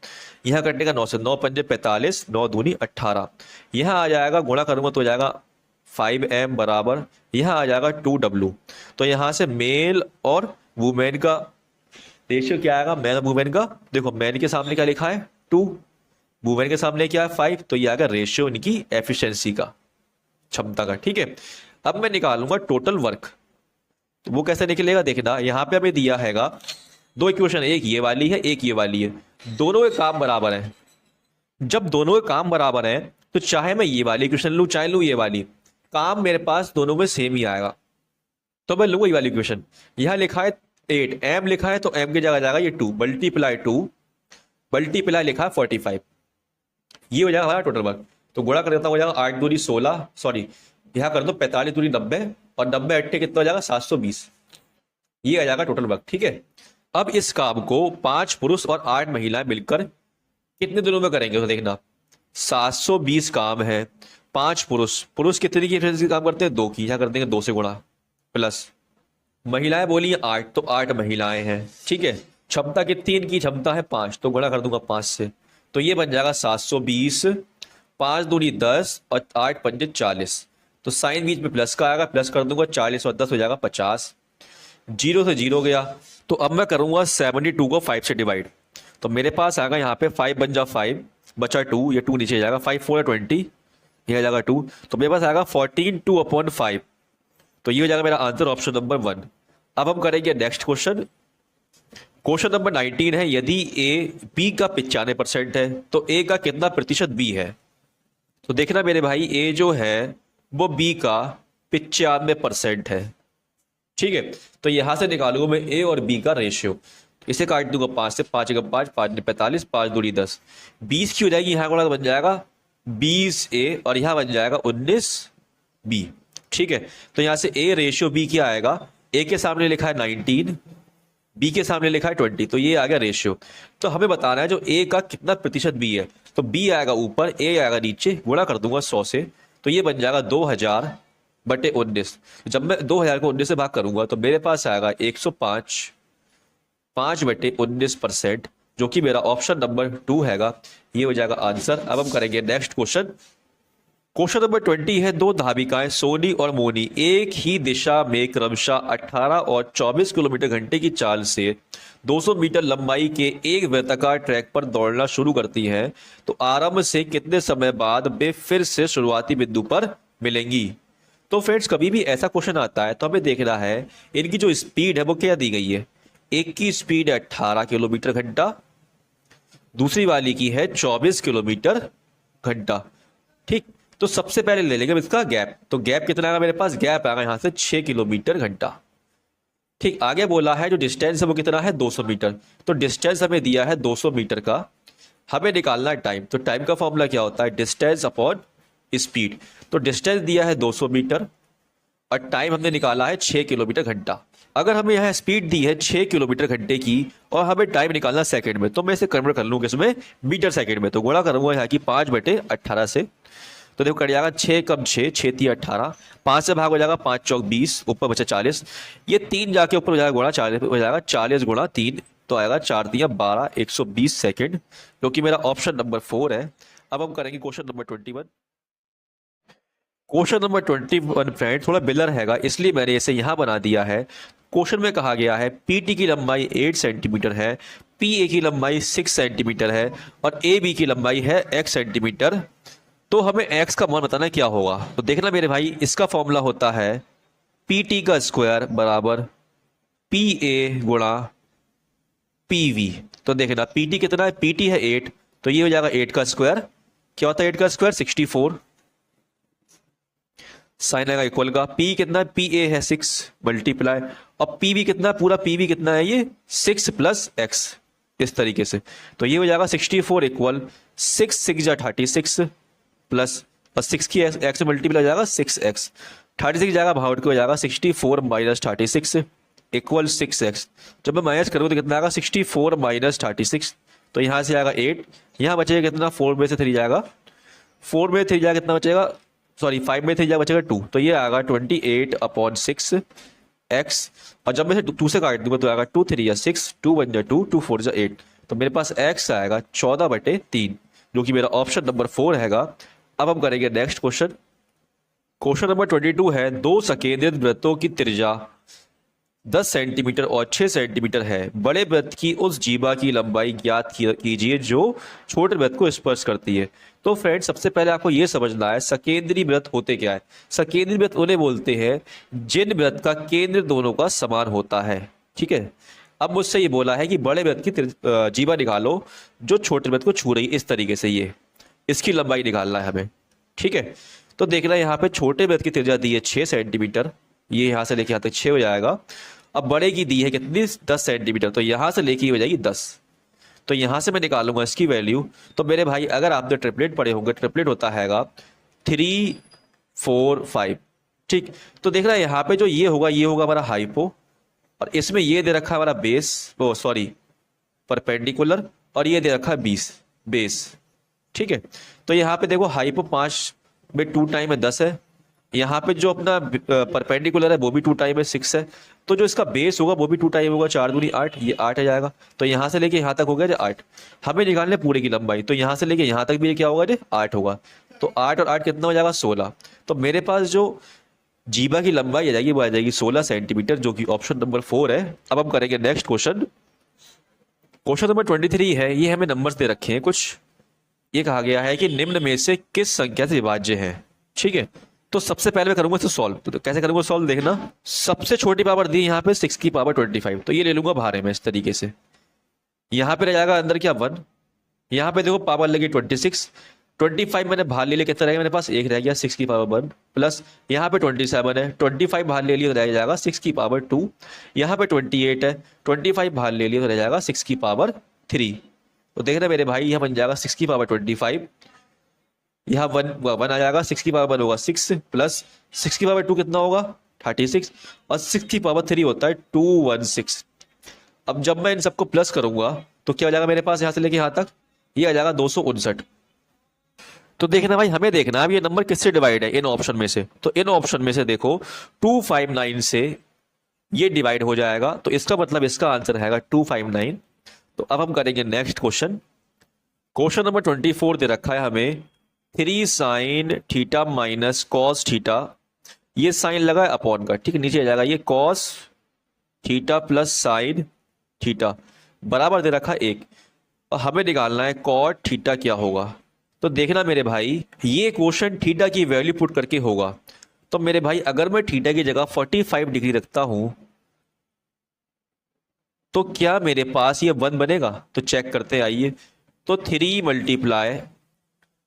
यहाँ कटने का 9 से, 9 पंजे 45, 9 दूनी 18, यहाँ आ जाएगा गुणा करूंगा तो हो जाएगा 5m बराबर, यहाँ आ जाएगा 2w। तो यहाँ से मेल और वुमेन का रेशियो क्या आएगा, मैन और वुमेन का, देखो मैन के सामने क्या लिखा है 2, वुमेन के सामने क्या है 5, तो ये आएगा रेशियो इनकी एफिशिएंसी का, क्षमता का। ठीक है, अब मैं निकालूंगा टोटल वर्क, तो वो कैसे निकलेगा देखना। यहाँ पे हमें दिया हैगा 2 इक्वेशन, एक ये वाली है एक ये वाली है, दोनों के काम बराबर है। जब दोनों के काम बराबर है तो चाहे मैं ये वाली इक्वेशन लूं चाहे लूं ये वाली, काम मेरे पास दोनों में सेम ही आएगा। तो मैं लूंगा ये वाली इक्वेशन, यहाँ लिखा है 8, m लिखा है तो m की जगह जाएगा ये 2 मल्टीप्लाई 2 मल्टीप्लाई लिखा है 45, ये हो जाएगा हमारा टोटल वर्क। तो गुणा कर देता हो जाएगा 8 दूनी 16, सॉरी यहाँ कर दो 45 दूनी 90 और 90 8 कितना हो जाएगा 720, ये आ जाएगा टोटल वर्क। ठीक है, अब इस काम को 5 पुरुष और 8 महिलाएं मिलकर कितने दिनों में करेंगे, तो देखना 720 काम है। 5 पुरुष कितने की एफिशिएंसी काम करते हैं, 2 की, यहाँ कर देंगे 2 से गुणा, प्लस महिलाएं बोली 8 तो 8 महिलाएं हैं। ठीक है, क्षमता कितनी इनकी, क्षमता है 5, तो गुणा कर दूंगा 5 से, तो ये बन जाएगा 720, 5 दूनी 10 और 8 पंजे 40, तो साइन बीच में प्लस का आएगा, प्लस कर दूंगा 40 और 10 हो जाएगा 50, 0 से 0 गया। तो अब मैं करूंगा 72 को 5 से डिवाइड, तो मेरे पास आएगा यहाँ पे 5 बन जा 5 बचा 2, ये 2 नीचे जाएगा, 5 4 20, ये आ जाएगा 2, तो मेरे पास आएगा 14/2/5। तो ये हो जाएगा मेरा आंसर ऑप्शन नंबर 1। अब हम करेंगे नेक्स्ट क्वेश्चन। क्वेश्चन नंबर 19 है, यदि ए बी का 95% है तो ए का कितना प्रतिशत बी है। तो देखना मेरे भाई, ए जो है वो बी का 95% है, ठीक है। तो यहां से निकालूंगा मैं ए और बी का रेशियो, इसे काट दूंगा 5 से, 5 एकम 5, 5 45, 5 दूनी 10, 20 की हो जाएगी। यहाँ गुणा बन जाएगा 20 ए और यहाँ बन जाएगा 19 बी, ठीक है। तो यहाँ से ए रेशियो बी क्या आएगा, ए के सामने लिखा है 19, बी के सामने लिखा है 20, तो ये आ गया रेशियो। तो हमें बताना है जो ए का कितना प्रतिशत बी है, तो बी आएगा ऊपर, ए आएगा नीचे, गुणा कर दूंगा 100 से, तो ये बन जाएगा 2000/19। जब मैं 2000 को 19 से भाग करूंगा तो मेरे पास आएगा 105, 5/19%, जो कि मेरा ऑप्शन नंबर 2 हैगा। ये हो जाएगा आंसर। अब हम करेंगे नेक्स्ट क्वेश्चन। क्वेश्चन नंबर 20 है, दो धाविकाएं सोनी और मोनी एक ही दिशा में क्रमशः 18 और 24 किलोमीटर घंटे की चाल से 200 मीटर लंबाई के एक वृत्ताकार ट्रैक पर दौड़ना शुरू करती हैं, तो आरंभ से कितने समय बाद वे फिर से शुरुआती बिंदु पर मिलेंगी। तो फ्रेंड्स, कभी भी ऐसा क्वेश्चन आता है तो हमें देखना है इनकी जो स्पीड है वो क्या दी गई है। एक की स्पीड है 18 किलोमीटर घंटा, दूसरी वाली की है 24 किलोमीटर घंटा, ठीक। तो सबसे पहले ले लेंगे इसका गैप, तो गैप कितना आएगा मेरे पास, गैप आएगा यहां से 6 किलोमीटर घंटा, ठीक। आगे बोला है जो डिस्टेंस है वो कितना है 200 मीटर, तो डिस्टेंस हमें दिया है 200 मीटर का, हमें निकालना है टाइम। तो टाइम का फॉर्मूला क्या होता है, डिस्टेंस अपॉन स्पीड। तो डिस्टेंस दिया है 200 मीटर और टाइम हमने निकाला है 6 किलोमीटर घंटा। अगर हमें यहाँ स्पीड दी है 6 किलोमीटर घंटे की और हमें टाइम निकालना सेकंड में, तो मैं इसे कन्वर्ट कर लूंगा इसमें मीटर सेकंड में, तो गुणा करूंगा यहाँ की 5/18 से। तो देखो कट जाएगा 6 कम 6, 6 3 18, 5 से भाग हो जाएगा 5 चौक 20, ऊपर बचा 40, ये 3 जाके ऊपर हो जाएगा गुणा 40 हो जाएगा, 40 गुणा 3 तो आएगा 4 दिया 12, 120 सेकेंड, जो कि मेरा ऑप्शन नंबर 4 है। अब हम करेंगे question number 21। Question number 21 friend थोड़ा बिलर हैगा, इसलिए मैंने इसे यहां बना दिया है। क्वेश्चन में कहा गया है पीटी की लंबाई 8 सेंटीमीटर है, पी ए की लंबाई 6 सेंटीमीटर है और ए बी की लंबाई है x सेंटीमीटर। तो हमें x का मान बताना क्या होगा। तो देखना मेरे भाई, इसका फॉर्मूला होता है पी टी का स्क्वायर बराबर पी ए गुणा पी वी। तो देखना पी टी कितना है, पी टी है 8, तो ये हो जाएगा 8 का स्क्वायर, क्या होता है 8 का स्क्वायर 64, साइन आएगा इक्वल का, पी कितना है, पी ए है 6 मल्टीप्लाई, और पी बी कितना है, पूरा पी बी कितना है ये 6 + x, इस तरीके से। तो ये हो जाएगा 64 इक्वल 6 6 जा 36 प्लस 6 की x से मल्टीप्लाई हो जाएगा 6x, 36 जाएगा भाव के हो जाएगा 64 - 36 इक्वल 6x। जब मैं माइनस करूँगा तो कितना आएगा 64 - 36, तो यहाँ से आएगा 8, यहाँ बचेगा कितना 4 में से 3 जाएगा, 4 में 3 जाएगा कितना बचेगा, सॉरी 5 में 3 जाएगा बचेगा 2, तो ये आएगा 28/6 x, और जब मैं 2 से काट दूंगा तो आएगा 2 3 या 6, 2 1 जा 2, 2 4 जा 8, तो मेरे पास x आएगा 14/3, जो कि मेरा ऑप्शन नंबर 4 हैगा। अब हम करेंगे नेक्स्ट क्वेश्चन। क्वेश्चन नंबर 22 है, दो सकेंद्रित वृत्तों की त्रिज्या 10 सेंटीमीटर और 6 सेंटीमीटर है, बड़े वृत्त की उस जीवा की लंबाई ज्ञात कीजिए जो छोटे वृत्त को स्पर्श करती है। तो फ्रेंड, सबसे पहले आपको यह समझना है सकेंद्री वृत्त होते क्या है। सकेंद्री वृत्त उन्हें बोलते हैं जिन वृत्त का केंद्र दोनों का समान होता है, ठीक है। अब मुझसे ये बोला है कि बड़े वृत्त की जीवा निकालो जो छोटे वृत्त को छू रही, इस तरीके से ये इसकी लंबाई निकालना है हमें, ठीक है। तो देखना यहाँ पे छोटे वृत्त की त्रिज्या दी है 6 सेंटीमीटर, ये यहाँ से लेके यहाँ तक 6 हो जाएगा। अब बड़े की दी है कितनी 10 सेंटीमीटर, तो यहाँ से लेके हो जाएगी 10, तो यहाँ से मैं निकालूंगा इसकी वैल्यू। तो मेरे भाई अगर आपने ट्रिपलेट पढ़े होंगे, ट्रिपलेट होता हैगा 3 4 5, ठीक। तो देखना यहाँ पे जो ये होगा हमारा हाइपो, और इसमें ये दे रखा है हमारा बेस, ओ सॉरी परपेंडिकुलर, और ये दे रखा है बेस, ठीक है। तो यहाँ पे देखो हाइपो 5 में 2 टाइम है 10 है, यहाँ पे जो अपना परपेंडिकुलर है वो भी 2 टाइम है 6 है, तो जो इसका बेस होगा वो भी 2 टाइम होगा, 4 दूनी 8, ये 8 आ जाएगा। तो यहाँ से लेके यहाँ तक हो गया 8, हमें निकालने पूरे की लंबाई, तो यहाँ से लेके यहाँ तक भी क्या होगा 8 होगा, तो 8 और 8 कितना हो जाएगा 16। तो मेरे पास जो जीवा की लंबाई आ जाएगी वो आ जाएगी 16 सेंटीमीटर, जो कि ऑप्शन नंबर 4 है। अब हम करेंगे नेक्स्ट क्वेश्चन। क्वेश्चन नंबर 23 है, ये हमें नंबर्स दे रखे हैं कुछ, ये कहा गया है कि निम्न में से किस संख्या से विभाज्य है। ठीक है, तो सबसे पहले मैं करूंगा इसे सॉल्व। तो कैसे करूंगा सॉल्व, देखना। सबसे छोटी पावर दी यहाँ पे 6 की पावर 25, तो ये ले लूंगा बाहर है मैं इस तरीके से। यहाँ पे रह जाएगा अंदर क्या 1, यहाँ पे देखो पावर लगी 26, 25 मैंने बाहर ले लिया, कितना रहेगा मेरे पास, एक रह गया 6 की पावर 1, प्लस यहाँ पे 27 है, 25 बाहर ले लिया तो रह जाएगा 6 की पावर 2, यहाँ पे 28 है, 25 बाहर ले लिया तो रह जाएगा 6 की पावर 3। तो देख रहे मेरे भाई, यहाँ बन जाएगा 6 की पावर 25, यहाँ 1 आ जाएगा, 6 की पावर 1 होगा 6, प्लस 6 की पावर 2 कितना होगा 36, और 6 की पावर 3 होता है 216। अब जब मैं इन सबको प्लस करूंगा तो क्या हो जाएगा मेरे पास, यहाँ से लेके यहाँ तक ये आ जाएगा 259। तो देखना भाई, हमें देखना है अब ये नंबर किससे डिवाइड है, इन ऑप्शन में से। तो इन ऑप्शन में से देखो 259 से ये डिवाइड हो जाएगा, तो इसका मतलब इसका आंसर है 259। तो अब हम करेंगे नेक्स्ट क्वेश्चन। क्वेश्चन नंबर 24 दे रखा है हमें 3 sine theta minus cos theta, ये साइन लगा है अपॉन का, ठीक है, नीचे आ जाएगा ये cos theta plus sine theta बराबर दे रखा है 1, और हमें निकालना है कॉट थीटा क्या होगा। तो देखना मेरे भाई, ये क्वेश्चन थीटा की वैल्यू पुट करके होगा। तो मेरे भाई अगर मैं थीटा की जगह 45 डिग्री रखता हूं तो क्या मेरे पास ये 1 बनेगा, तो चेक करते हैं आइए। तो 3 मल्टीप्लाई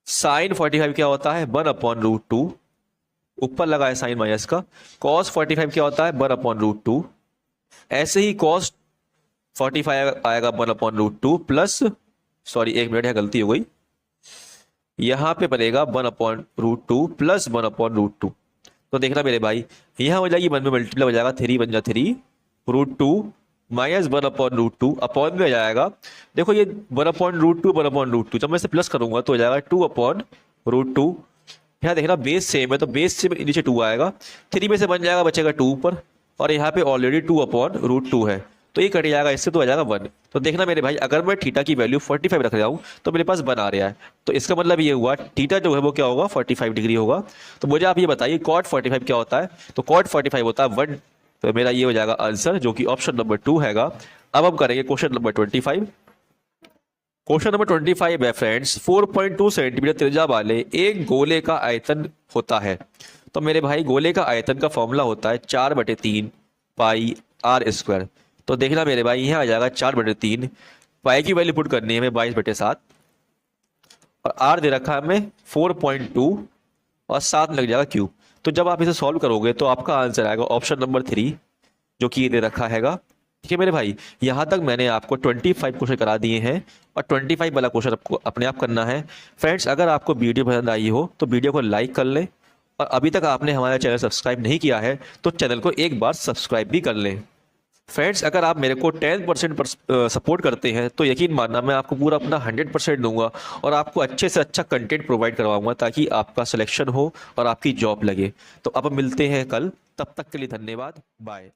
साइन 45 क्या होता है 1/√2, ऊपर लगा है साइन माइनस का, कॉस 45 क्या होता है 1/√2, ऐसे ही कॉस 45 आएगा 1/√2 प्लस, सॉरी एक मिनट है गलती हो गई, यहां पे बनेगा 1/√2 प्लस 1/√2। तो देखना मेरे भाई, यहां हो जाएगी 1 में मल्टीप्लाई हो जाएगा 3 बन जाए 3√2 माइनस 1/√2 अपॉन में आ जाएगा, देखो ये 1/√2 जब मैं इसे प्लस करूंगा तो हो जाएगा 2/√2। यहाँ देखना बेस सेम है तो बेस से नीचे 2 आएगा, 3 में से बन जाएगा बचेगा 2 ऊपर, और यहाँ पे ऑलरेडी 2/√2 है तो ये कट जाएगा इससे, तो आ जाएगा 1। तो देखना मेरे भाई, अगर मैं थीटा की वैल्यू 45 रख रहा हूँ तो मेरे पास 1 आ रहा है, तो इसका मतलब ये हुआ थीटा जो है वो क्या होगा 45 डिग्री होगा। तो मुझे आप ये बताइए कॉट 45 क्या होता है, तो कॉट 45 होता है 1। तो मेरा ये हो जाएगा आंसर जो कि ऑप्शन नंबर 2 हैगा। अब हम करेंगे क्वेश्चन नंबर 25। क्वेश्चन नंबर 25 है फ्रेंड्स, 4.2 सेंटीमीटर त्रिज्या वाले एक गोले का आयतन होता है। तो मेरे भाई गोले का आयतन का फॉर्मूला होता है 4/3 पाई आर स्क्वायर। तो देखना मेरे भाई, यहाँ आ जाएगा 4/3, पाई की वैल्यू पुट करनी है हमें 22/7, और आर दे रखा है हमें 4.2 और 7 लग जाएगा क्यूब। तो जब आप इसे सॉल्व करोगे तो आपका आंसर आएगा ऑप्शन नंबर 3 जो कि ये दे रखा हैगा। ठीक है मेरे भाई, यहां तक मैंने आपको 25 क्वेश्चन करा दिए हैं और 25 वाला क्वेश्चन आपको अपने आप करना है। फ्रेंड्स अगर आपको वीडियो पसंद आई हो तो वीडियो को लाइक कर लें, और अभी तक आपने हमारा चैनल सब्सक्राइब नहीं किया है तो चैनल को एक बार सब्सक्राइब भी कर लें। फ्रेंड्स अगर आप मेरे को 10% सपोर्ट करते हैं तो यकीन मानना मैं आपको पूरा अपना 100% दूंगा और आपको अच्छे से अच्छा कंटेंट प्रोवाइड करवाऊंगा ताकि आपका सिलेक्शन हो और आपकी जॉब लगे। तो अब मिलते हैं कल, तब तक के लिए धन्यवाद, बाय।